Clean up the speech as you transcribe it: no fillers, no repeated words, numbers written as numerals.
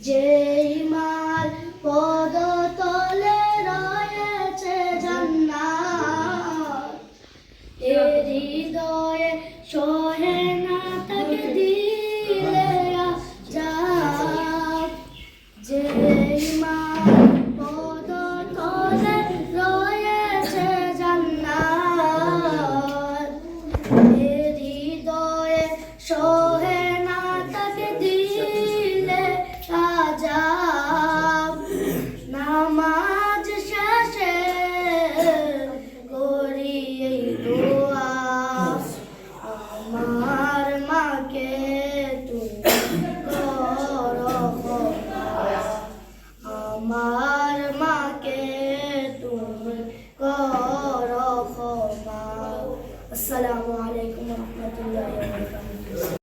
যেই মার পদতলে রয়েছে জান্নাত, এ হৃদয়ে সহে না তাকে দিলে আযাব। যেই মার পদতলে রয়েছে জান্নাত, এ হৃদয়ে সহে না তাকে দিলে আযাব। নামাজ শেষে করি এই দোয়া, আমার মাকে তুমি করো ক্ষমা, আমার মাকে তুমি করো ক্ষমা। আসসালামু আলাইকুম ওয়া রাহমাতুল্লাহি ওয়া বারাকাতুহু।